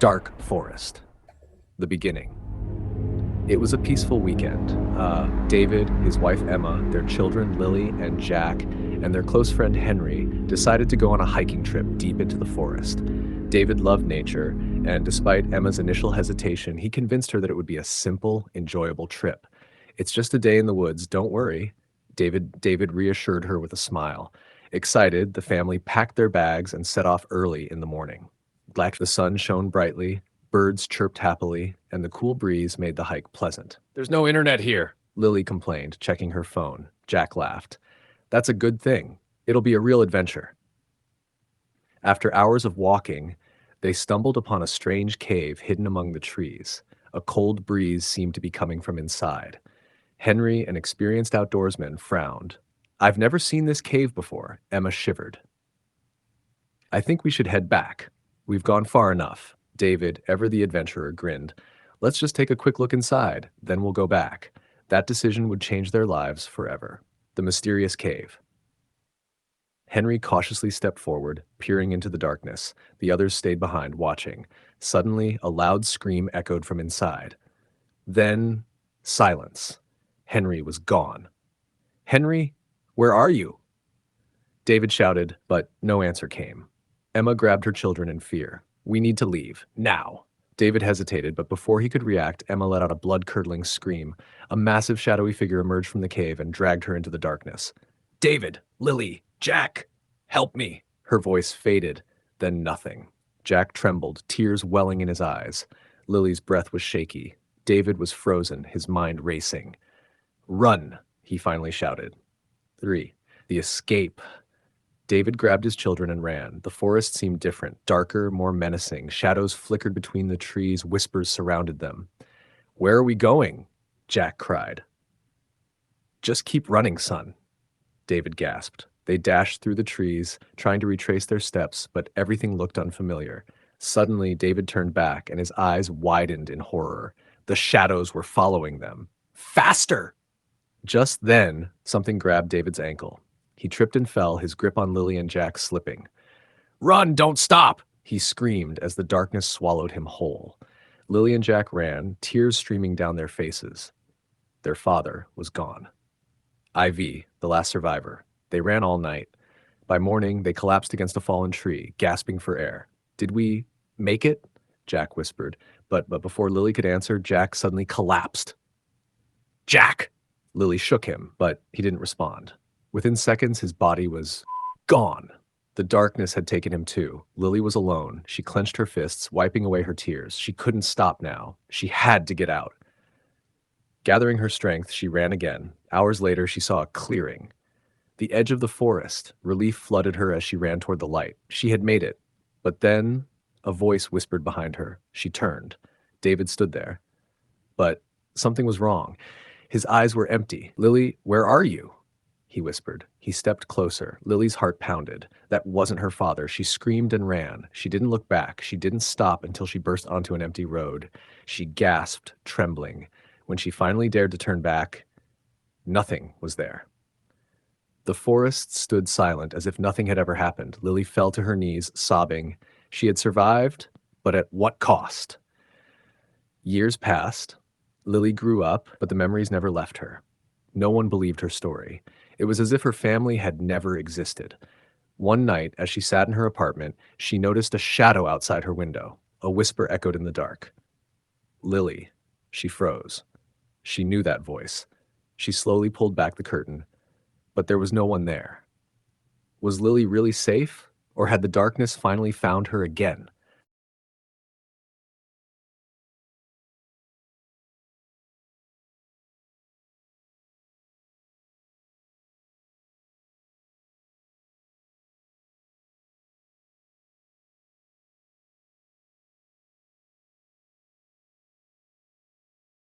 Dark Forest. The beginning. It was a peaceful weekend. David, his wife Emma, their children Lily and Jack, and their close friend Henry decided to go on a hiking trip deep into the forest. David loved nature, and despite Emma's initial hesitation, he convinced her that it would be a simple, enjoyable trip. It's just a day in the woods, don't worry. David reassured her with a smile. Excited, the family packed their bags and set off early in the morning. The sun shone brightly, birds chirped happily, and the cool breeze made the hike pleasant. "There's no internet here," Lily complained, checking her phone. Jack laughed. "That's a good thing. It'll be a real adventure." After hours of walking, they stumbled upon a strange cave hidden among the trees. A cold breeze seemed to be coming from inside. Henry, an experienced outdoorsman, frowned. "I've never seen this cave before." Emma shivered. "I think we should head back. We've gone far enough." David, ever the adventurer, grinned. "Let's just take a quick look inside, then we'll go back." That decision would change their lives forever. The mysterious cave. Henry cautiously stepped forward, peering into the darkness. The others stayed behind, watching. Suddenly, a loud scream echoed from inside. Then, silence. Henry was gone. "Henry, where are you?" David shouted, but no answer came. Emma grabbed her children in fear. "We need to leave, now." David hesitated, but before he could react, Emma let out a blood-curdling scream. A massive shadowy figure emerged from the cave and dragged her into the darkness. "David, Lily, Jack, help me." Her voice faded, then nothing. Jack trembled, tears welling in his eyes. Lily's breath was shaky. David was frozen, his mind racing. "Run," he finally shouted. 3. The escape. David grabbed his children and ran. The forest seemed different, darker, more menacing. Shadows flickered between the trees, whispers surrounded them. "Where are we going?" Jack cried. "Just keep running, son," David gasped. They dashed through the trees, trying to retrace their steps, but everything looked unfamiliar. Suddenly, David turned back, and his eyes widened in horror. The shadows were following them. "Faster!" Just then, something grabbed David's ankle. He tripped and fell, his grip on Lily and Jack slipping. "Run, don't stop!" he screamed as the darkness swallowed him whole. Lily and Jack ran, tears streaming down their faces. Their father was gone. Ivy, the last survivor. They ran all night. By morning, they collapsed against a fallen tree, gasping for air. "Did we make it?" Jack whispered. But before Lily could answer, Jack suddenly collapsed. "Jack!" Lily shook him, but he didn't respond. Within seconds, his body was gone. The darkness had taken him too. Lily was alone. She clenched her fists, wiping away her tears. She couldn't stop now. She had to get out. Gathering her strength, she ran again. Hours later, she saw a clearing. The edge of the forest. Relief flooded her as she ran toward the light. She had made it. But then, a voice whispered behind her. She turned. David stood there. But something was wrong. His eyes were empty. "Lily, where are you?" he whispered. He stepped closer. Lily's heart pounded. That wasn't her father. She screamed and ran. She didn't look back. She didn't stop until she burst onto an empty road. She gasped, trembling. When she finally dared to turn back, nothing was there. The forest stood silent as if nothing had ever happened. Lily fell to her knees, sobbing. She had survived, but at what cost? Years passed. Lily grew up, but the memories never left her. No one believed her story. It was as if her family had never existed. One night, as she sat in her apartment, she noticed a shadow outside her window. A whisper echoed in the dark. "Lily." She froze. She knew that voice. She slowly pulled back the curtain, but there was no one there. Was Lily really safe, or had the darkness finally found her again?